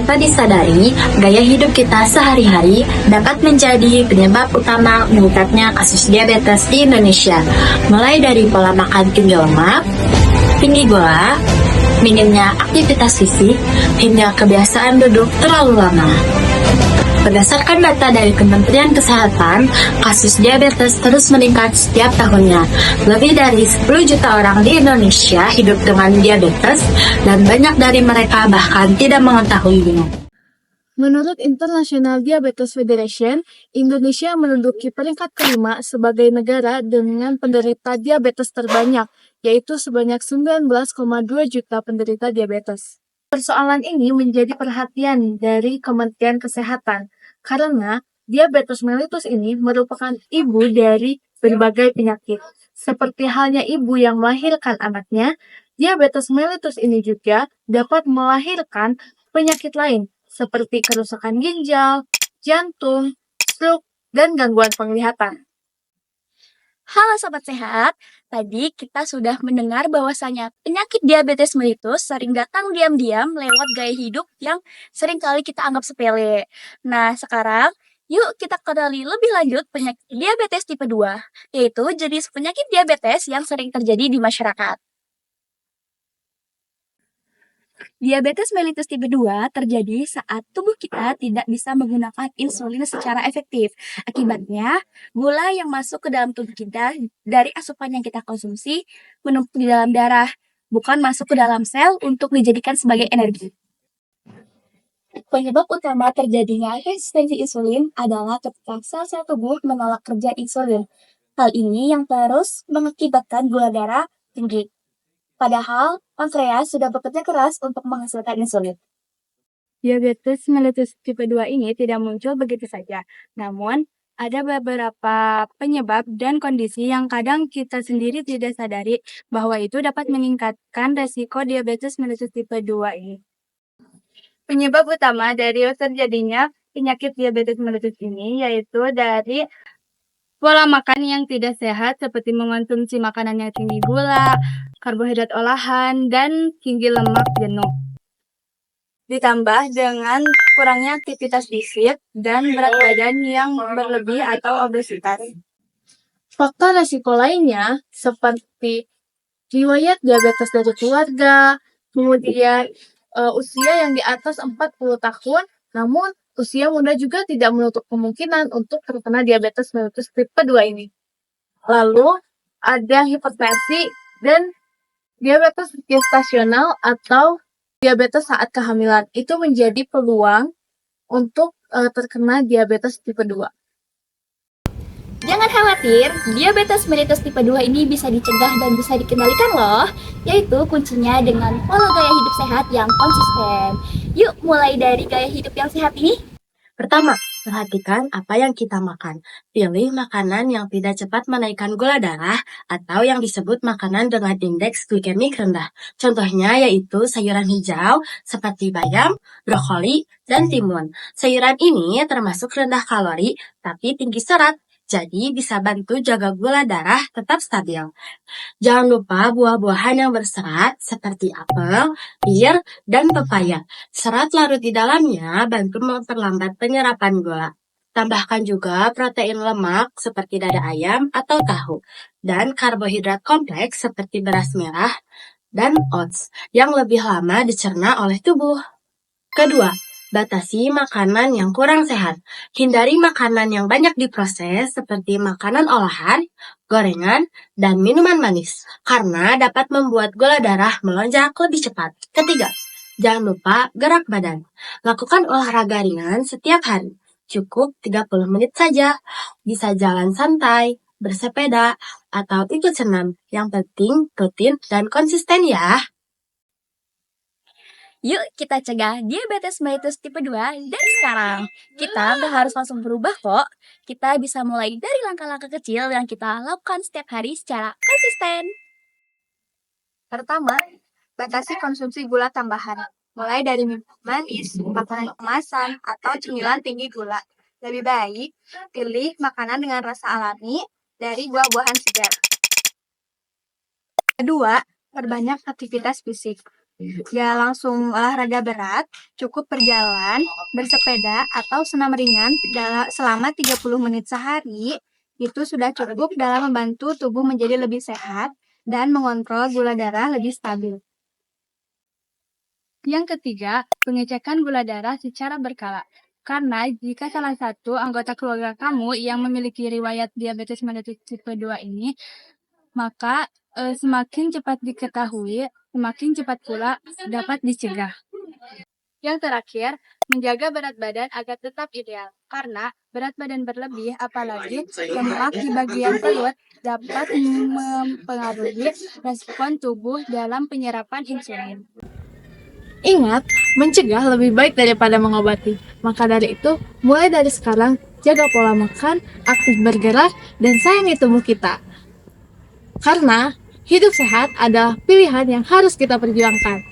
Tanpa disadari, gaya hidup kita sehari-hari dapat menjadi penyebab utama meningkatnya kasus diabetes di Indonesia. Mulai dari pola makan tinggi lemak, tinggi gula, minimnya aktivitas fisik, hingga kebiasaan duduk terlalu lama. Berdasarkan data dari Kementerian Kesehatan, kasus diabetes terus meningkat setiap tahunnya. Lebih dari 10 juta orang di Indonesia hidup dengan diabetes, dan banyak dari mereka bahkan tidak mengetahuinya. Menurut International Diabetes Federation, Indonesia menduduki peringkat kelima sebagai negara dengan penderita diabetes terbanyak, yaitu sebanyak 19,2 juta penderita diabetes. Persoalan ini menjadi perhatian dari Kementerian Kesehatan, karena diabetes mellitus ini merupakan ibu dari berbagai penyakit. Seperti halnya ibu yang melahirkan anaknya, diabetes mellitus ini juga dapat melahirkan penyakit lain, seperti kerusakan ginjal, jantung, stroke, dan gangguan penglihatan. Halo Sobat Sehat, tadi kita sudah mendengar bahwasanya penyakit diabetes mellitus sering datang diam-diam lewat gaya hidup yang sering kali kita anggap sepele. Nah sekarang, yuk kita kenali lebih lanjut penyakit diabetes tipe 2, yaitu jenis penyakit diabetes yang sering terjadi di masyarakat. Diabetes mellitus tipe 2 terjadi saat tubuh kita tidak bisa menggunakan insulin secara efektif. Akibatnya, gula yang masuk ke dalam tubuh kita dari asupan yang kita konsumsi menumpuk di dalam darah, bukan masuk ke dalam sel untuk dijadikan sebagai energi. Penyebab utama terjadinya resistensi insulin adalah ketika sel-sel tubuh menolak kerja insulin. Hal ini yang terus mengakibatkan gula darah tinggi. Padahal, pankreas sudah bekerja keras untuk menghasilkan insulin. Diabetes mellitus tipe 2 ini tidak muncul begitu saja, namun ada beberapa penyebab dan kondisi yang kadang kita sendiri tidak sadari bahwa itu dapat meningkatkan resiko diabetes mellitus tipe 2 ini. Penyebab utama dari terjadinya penyakit diabetes mellitus ini yaitu dari pola makan yang tidak sehat seperti mengonsumsi makanan yang tinggi gula, karbohidrat olahan, dan tinggi lemak jenuh. Ditambah dengan kurangnya aktivitas fisik dan berat badan yang berlebih atau obesitas. Faktor resiko lainnya seperti riwayat diabetes dari keluarga, kemudian usia yang di atas 40 tahun, namun usia muda juga tidak menutup kemungkinan untuk terkena diabetes mellitus tipe 2 ini. Lalu ada hipertensi dan diabetes gestasional atau diabetes saat kehamilan. Itu menjadi peluang untuk terkena diabetes tipe 2. Jangan khawatir, diabetes mellitus tipe 2 ini bisa dicegah dan bisa dikendalikan loh, yaitu kuncinya dengan pola gaya hidup sehat yang konsisten. Yuk mulai dari gaya hidup yang sehat ini. Pertama, perhatikan apa yang kita makan. Pilih makanan yang tidak cepat menaikkan gula darah atau yang disebut makanan dengan indeks glikemik rendah. Contohnya yaitu sayuran hijau seperti bayam, brokoli, dan timun. Sayuran ini termasuk rendah kalori tapi tinggi serat. Jadi bisa bantu jaga gula darah tetap stabil. Jangan lupa buah-buahan yang berserat seperti apel, pir, dan pepaya. Serat larut di dalamnya bantu memperlambat penyerapan gula. Tambahkan juga protein lemak seperti dada ayam atau tahu, dan karbohidrat kompleks seperti beras merah dan oats yang lebih lama dicerna oleh tubuh. Kedua, batasi makanan yang kurang sehat. Hindari makanan yang banyak diproses seperti makanan olahan, gorengan, dan minuman manis karena dapat membuat gula darah melonjak lebih cepat. Ketiga, jangan lupa gerak badan. Lakukan olahraga ringan setiap hari. Cukup 30 menit saja. Bisa jalan santai, bersepeda, atau ikut senam. Yang penting rutin dan konsisten ya. Yuk kita cegah diabetes mellitus tipe 2 dari sekarang. Kita nggak harus langsung berubah kok. Kita bisa mulai dari langkah-langkah kecil yang kita lakukan setiap hari secara konsisten. Pertama, batasi konsumsi gula tambahan. Mulai dari minuman manis, makanan kemasan, atau cemilan tinggi gula. Lebih baik pilih makanan dengan rasa alami dari buah-buahan segar. Kedua, perbanyak aktivitas fisik. Ya langsung olahraga berat, cukup berjalan, bersepeda, atau senam ringan selama 30 menit sehari, itu sudah cukup dalam membantu tubuh menjadi lebih sehat dan mengontrol gula darah lebih stabil. Yang ketiga, pengecekan gula darah secara berkala. Karena jika salah satu anggota keluarga kamu yang memiliki riwayat diabetes mellitus tipe 2 ini, maka semakin cepat diketahui, semakin cepat pula dapat dicegah. Yang terakhir, menjaga berat badan agar tetap ideal. Karena berat badan berlebih, apalagi lemak di bagian perut, dapat mempengaruhi respon tubuh dalam penyerapan insulin. Ingat, mencegah lebih baik daripada mengobati. Maka dari itu, mulai dari sekarang, jaga pola makan, aktif bergerak, dan sayangi tubuh kita. Karena hidup sehat adalah pilihan yang harus kita perjuangkan.